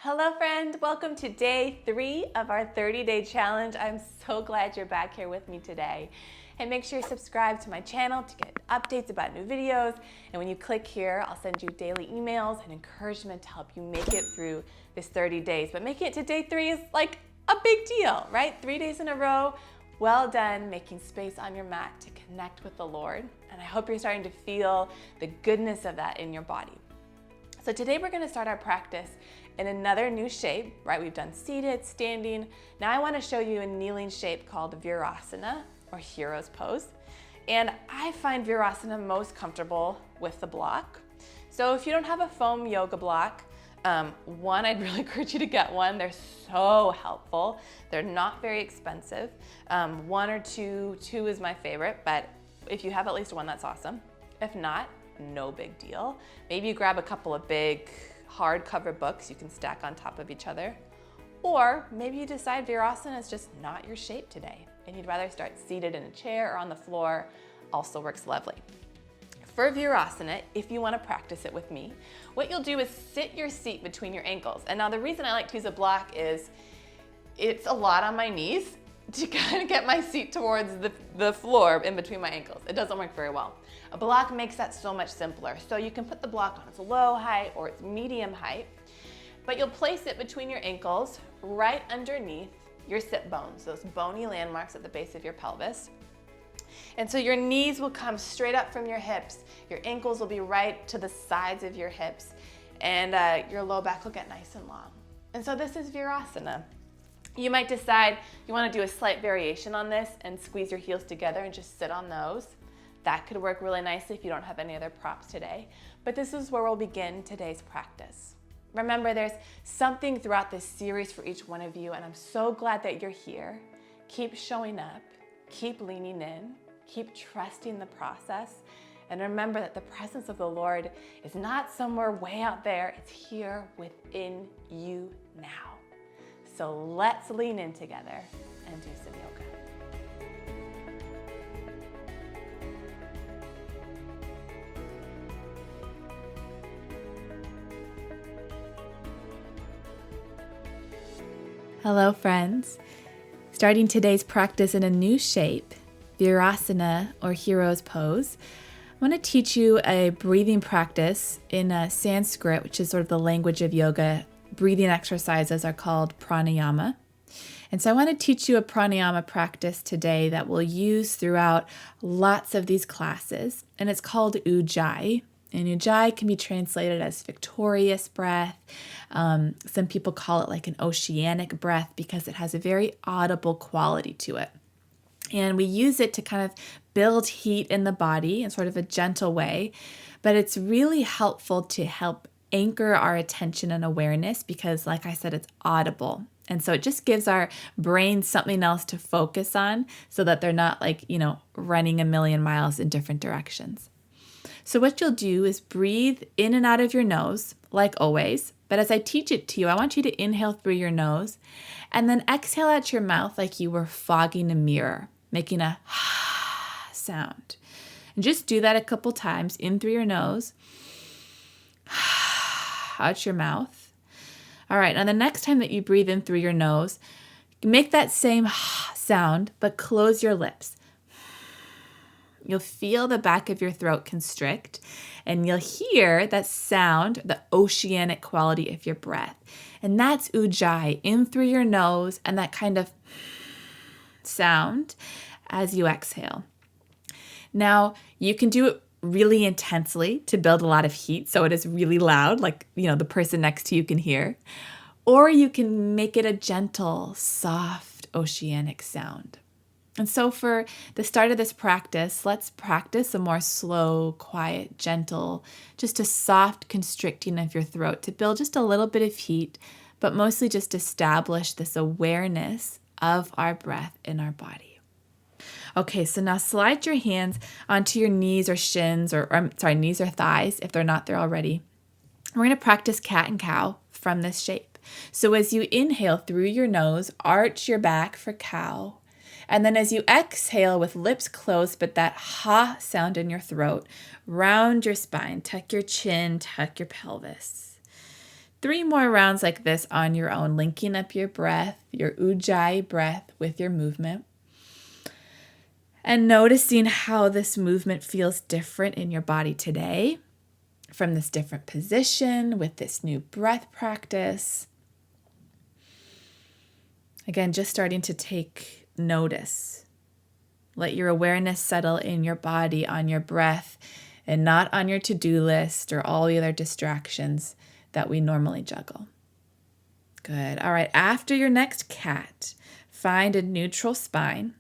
Hello friend, welcome to day 3 of our 30-day challenge. I'm so glad you're back here with me today. And make sure you subscribe to my channel to get updates about new videos. And when you click here, I'll send you daily emails and encouragement to help you make it through this 30 days. But making it to day 3 is like a big deal, right? 3 days in a row. Well done making space on your mat to connect with the Lord. And I hope you're starting to feel the goodness of that in your body. So today we're going to start our practice in another new shape, right? We've done seated, standing. Now I want to show you a kneeling shape called Virasana, or hero's pose. And I find Virasana most comfortable with the block. So if you don't have a foam yoga block, one, I'd really encourage you to get one. They're so helpful. They're not very expensive. One or two is my favorite, but if you have at least one, that's awesome. If not, no big deal. Maybe you grab a couple of big hardcover books you can stack on top of each other. Or maybe you decide Virasana is just not your shape today and you'd rather start seated in a chair or on the floor. Also works lovely. For Virasana, if you want to practice it with me, what you'll do is sit your seat between your ankles. And now the reason I like to use a block is it's a lot on my knees to kind of get my seat towards the floor in between my ankles. It doesn't work very well. A block makes that so much simpler. So you can put the block on its low height or its medium height, but you'll place it between your ankles right underneath your sit bones, those bony landmarks at the base of your pelvis. And so your knees will come straight up from your hips, your ankles will be right to the sides of your hips, and your low back will get nice and long. And so this is Virasana. You might decide you want to do a slight variation on this and squeeze your heels together and just sit on those. That could work really nicely if you don't have any other props today. But this is where we'll begin today's practice. Remember, there's something throughout this series for each one of you, and I'm so glad that you're here. Keep showing up, keep leaning in, keep trusting the process, and remember that the presence of the Lord is not somewhere way out there, it's here within you now. So let's lean in together and do some yoga. Hello friends. Starting today's practice in a new shape, Virasana or hero's pose, I want to teach you a breathing practice in Sanskrit, which is sort of the language of yoga. Breathing exercises are called pranayama. And so I want to teach you a pranayama practice today that we'll use throughout lots of these classes. And it's called Ujjayi. And Ujjayi can be translated as victorious breath. Some people call it like an oceanic breath because it has a very audible quality to it. And we use it to kind of build heat in the body in sort of a gentle way. But it's really helpful to help anchor our attention and awareness because, like I said, it's audible. And so it just gives our brain something else to focus on so that they're not running a million miles in different directions. So what you'll do is breathe in and out of your nose, like always. But as I teach it to you, I want you to inhale through your nose and then exhale out your mouth like you were fogging a mirror, making a sound. And just do that a couple times, in through your nose, out your mouth. All right, now the next time that you breathe in through your nose, make that same sound, but close your lips. You'll feel the back of your throat constrict, and you'll hear that sound, the oceanic quality of your breath. And that's Ujjayi, in through your nose, and that kind of sound as you exhale. Now, you can do it really intensely to build a lot of heat, so it is really loud, like the person next to you can hear. Or you can make it a gentle, soft, oceanic sound. And so for the start of this practice, let's practice a more slow, quiet, gentle, just a soft constricting of your throat to build just a little bit of heat, but mostly just establish this awareness of our breath in our body. Okay, so now slide your hands onto your knees or shins, knees or thighs if they're not there already. We're going to practice cat and cow from this shape. So as you inhale through your nose, arch your back for cow. And then as you exhale with lips closed, but that ha sound in your throat, round your spine, tuck your chin, tuck your pelvis. 3 more rounds like this on your own, linking up your breath, your Ujjayi breath with your movement. And noticing how this movement feels different in your body today from this different position with this new breath practice. Again, just starting to take notice. Let your awareness settle in your body, on your breath, and not on your to-do list or all the other distractions that we normally juggle. Good. All right, after your next cat, find a neutral spine.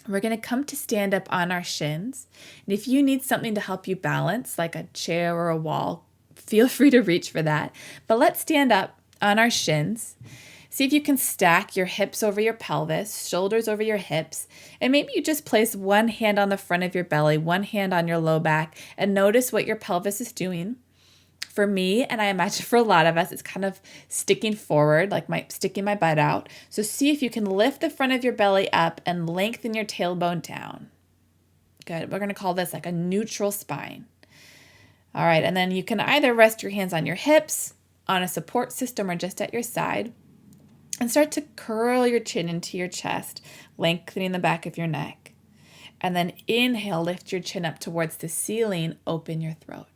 We're going to come to stand up on our shins. And if you need something to help you balance, like a chair or a wall, feel free to reach for that. But let's stand up on our shins. See if you can stack your hips over your pelvis, shoulders over your hips, and maybe you just place one hand on the front of your belly, one hand on your low back, and notice what your pelvis is doing. For me, and I imagine for a lot of us, it's kind of sticking forward, like sticking my butt out. So see if you can lift the front of your belly up and lengthen your tailbone down. Good. We're going to call this like a neutral spine. All right. And then you can either rest your hands on your hips, on a support system, or just at your side. And start to curl your chin into your chest, lengthening the back of your neck. And then inhale, lift your chin up towards the ceiling, open your throat.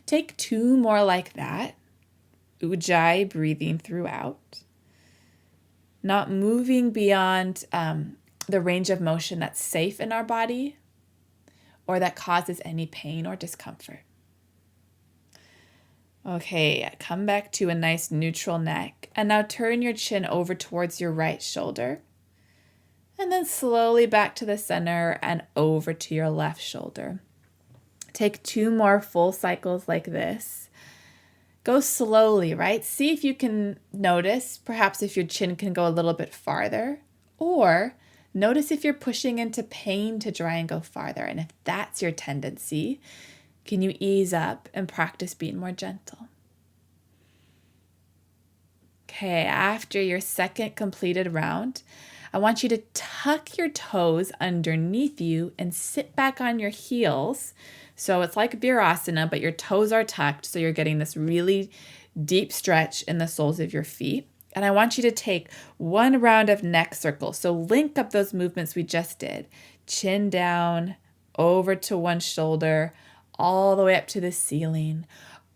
Take 2 more like that. Ujjayi, breathing throughout. Not moving beyond the range of motion that's safe in our body or that causes any pain or discomfort. Okay, come back to a nice neutral neck. And now turn your chin over towards your right shoulder. And then slowly back to the center and over to your left shoulder. Take 2 more full cycles like this. Go slowly, right? See if you can notice, perhaps if your chin can go a little bit farther, or notice if you're pushing into pain to try and go farther. And if that's your tendency, can you ease up and practice being more gentle? Okay, after your second completed round, I want you to tuck your toes underneath you and sit back on your heels. So it's like Virasana, but your toes are tucked, so you're getting this really deep stretch in the soles of your feet. And I want you to take 1 round of neck circles. So link up those movements we just did. Chin down, over to one shoulder, all the way up to the ceiling,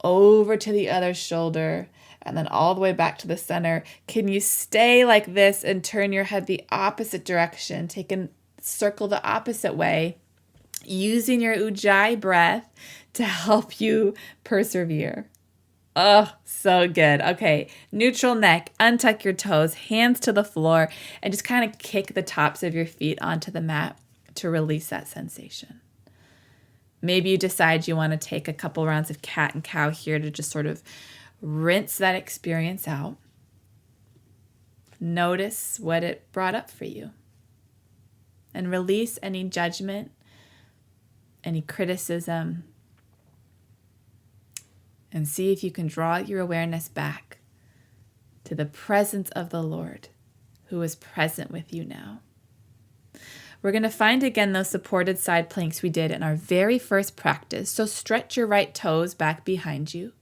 over to the other shoulder, and then all the way back to the center. Can you stay like this and turn your head the opposite direction? Take a circle the opposite way, using your Ujjayi breath to help you persevere. Oh, so good. Okay, neutral neck, untuck your toes, hands to the floor, and just kind of kick the tops of your feet onto the mat to release that sensation. Maybe you decide you want to take a couple rounds of cat and cow here to just sort of rinse that experience out. Notice what it brought up for you. And release any judgment, any criticism, and see if you can draw your awareness back to the presence of the Lord who is present with you now. We're going to find again those supported side planks we did in our very first practice. So stretch your right toes back behind you.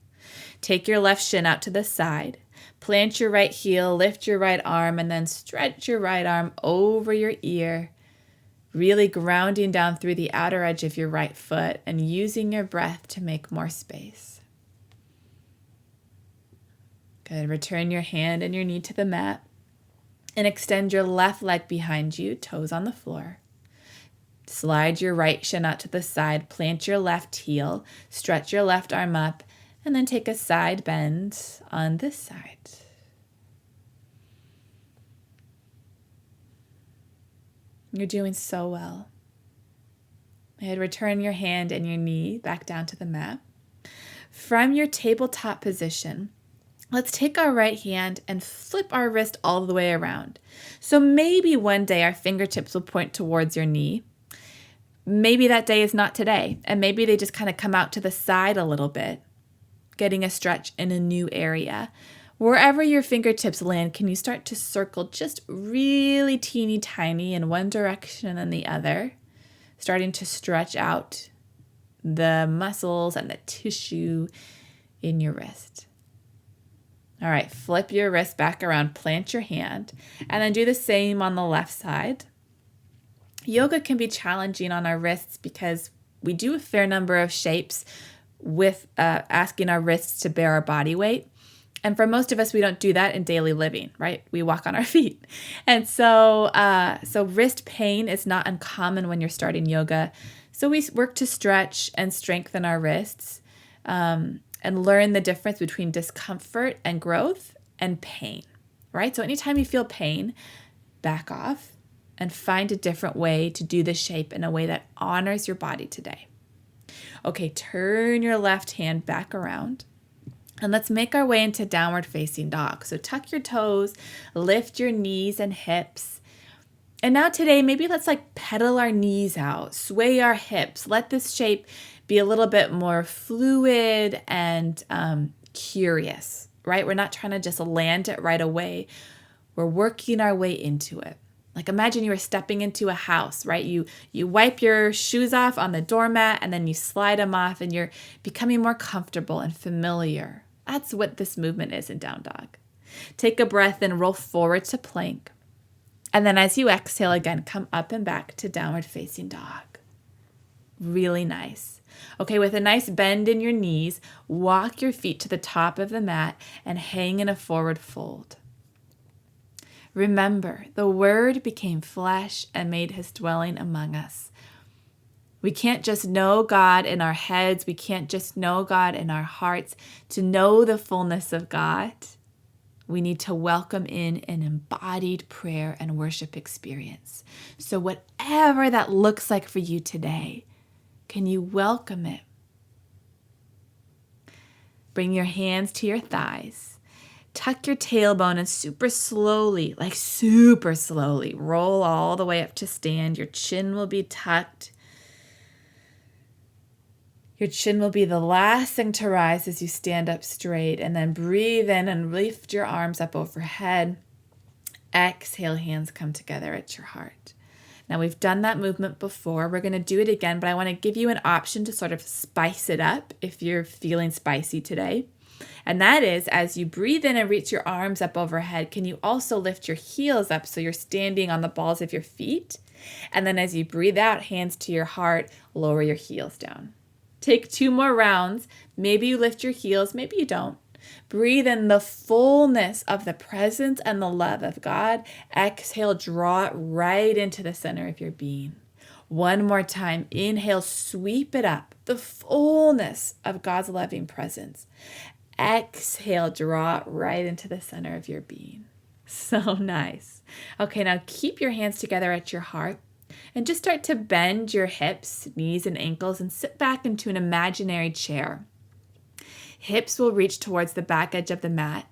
Take your left shin out to the side. Plant your right heel, lift your right arm, and then stretch your right arm over your ear, really grounding down through the outer edge of your right foot and using your breath to make more space. Good. Return your hand and your knee to the mat and extend your left leg behind you, toes on the floor. Slide your right shin out to the side, plant your left heel, stretch your left arm up, and then take a side bend on this side. You're doing so well. And return your hand and your knee back down to the mat. From your tabletop position, let's take our right hand and flip our wrist all the way around. So maybe one day our fingertips will point towards your knee. Maybe that day is not today, and maybe they just kind of come out to the side a little bit, getting a stretch in a new area. Wherever your fingertips land, can you start to circle just really teeny tiny in one direction and the other, starting to stretch out the muscles and the tissue in your wrist. All right, flip your wrist back around, plant your hand, and then do the same on the left side. Yoga can be challenging on our wrists because we do a fair number of shapes with asking our wrists to bear our body weight. And for most of us, we don't do that in daily living, right? We walk on our feet. And so wrist pain is not uncommon when you're starting yoga. So we work to stretch and strengthen our wrists and learn the difference between discomfort and growth and pain, right? So anytime you feel pain, back off and find a different way to do the shape in a way that honors your body today. Okay, turn your left hand back around. And let's make our way into downward facing dog. So tuck your toes, lift your knees and hips. And now today, maybe let's pedal our knees out, sway our hips. Let this shape be a little bit more fluid and curious, right? We're not trying to just land it right away. We're working our way into it. Like imagine you were stepping into a house, right? You wipe your shoes off on the doormat and then you slide them off and you're becoming more comfortable and familiar. That's what this movement is in down dog. Take a breath and roll forward to plank. And then as you exhale again, come up and back to downward facing dog. Really nice. Okay, with a nice bend in your knees, walk your feet to the top of the mat and hang in a forward fold. Remember, the Word became flesh and made his dwelling among us. We can't just know God in our heads. We can't just know God in our hearts. To know the fullness of God, we need to welcome in an embodied prayer and worship experience. So whatever that looks like for you today, can you welcome it? Bring your hands to your thighs. Tuck your tailbone and super slowly, roll all the way up to stand. Your chin will be tucked. Your chin will be the last thing to rise as you stand up straight, and then breathe in and lift your arms up overhead. Exhale, hands come together at your heart. Now we've done that movement before. We're going to do it again, but I want to give you an option to sort of spice it up if you're feeling spicy today. And that is, as you breathe in and reach your arms up overhead, can you also lift your heels up so you're standing on the balls of your feet? And then as you breathe out, hands to your heart, lower your heels down. Take 2 more rounds. Maybe you lift your heels, maybe you don't. Breathe in the fullness of the presence and the love of God. Exhale, draw it right into the center of your being. One more time. Inhale, sweep it up, the fullness of God's loving presence. Exhale, draw it right into the center of your being. So nice. Okay, now keep your hands together at your heart and just start to bend your hips, knees, and ankles and sit back into an imaginary chair. Hips will reach towards the back edge of the mat,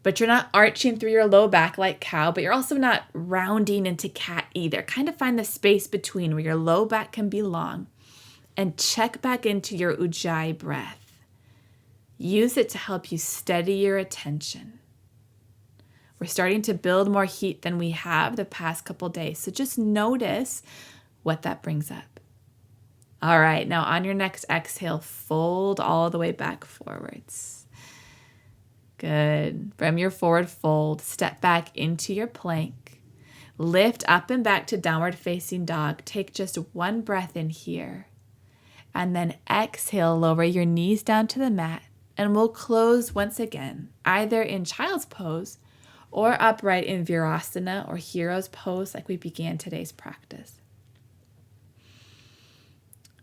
but you're not arching through your low back like cow, but you're also not rounding into cat either. Kind of find the space between where your low back can be long and check back into your Ujjayi breath. Use it to help you steady your attention. We're starting to build more heat than we have the past couple days, so just notice what that brings up. All right, now on your next exhale, fold all the way back forwards. Good. From your forward fold, step back into your plank. Lift up and back to downward facing dog. Take just 1 breath in here. And then exhale, lower your knees down to the mat. And we'll close once again, either in child's pose or upright in Virasana or hero's pose like we began today's practice.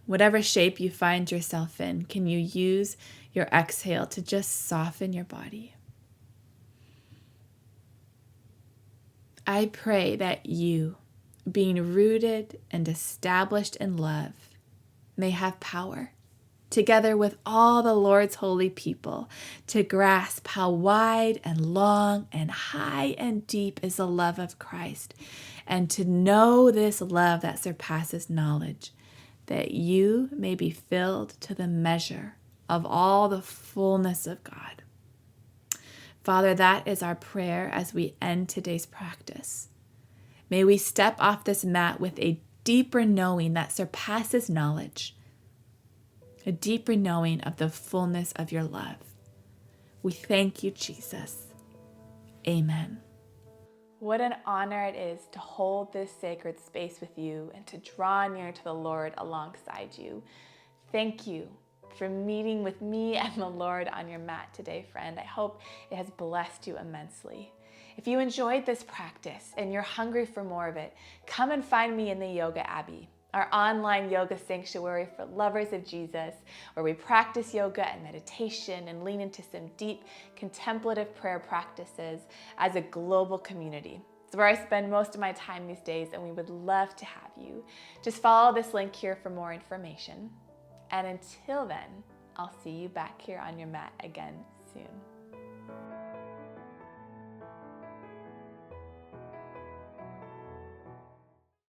Whatever shape you find yourself in, can you use your exhale to just soften your body? I pray that you, being rooted and established in love, may have power, together with all the Lord's holy people, to grasp how wide and long and high and deep is the love of Christ, and to know this love that surpasses knowledge, that you may be filled to the measure of all the fullness of God. Father, that is our prayer as we end today's practice. May we step off this mat with a deeper knowing that surpasses knowledge, a deeper knowing of the fullness of your love. We thank you, Jesus. Amen. What an honor it is to hold this sacred space with you and to draw near to the Lord alongside you. Thank you for meeting with me and the Lord on your mat today, friend. I hope it has blessed you immensely. If you enjoyed this practice and you're hungry for more of it, come and find me in the Yoga Abbey, our online yoga sanctuary for lovers of Jesus, where we practice yoga and meditation and lean into some deep contemplative prayer practices as a global community. It's where I spend most of my time these days, and we would love to have you. Just follow this link here for more information. And until then, I'll see you back here on your mat again soon.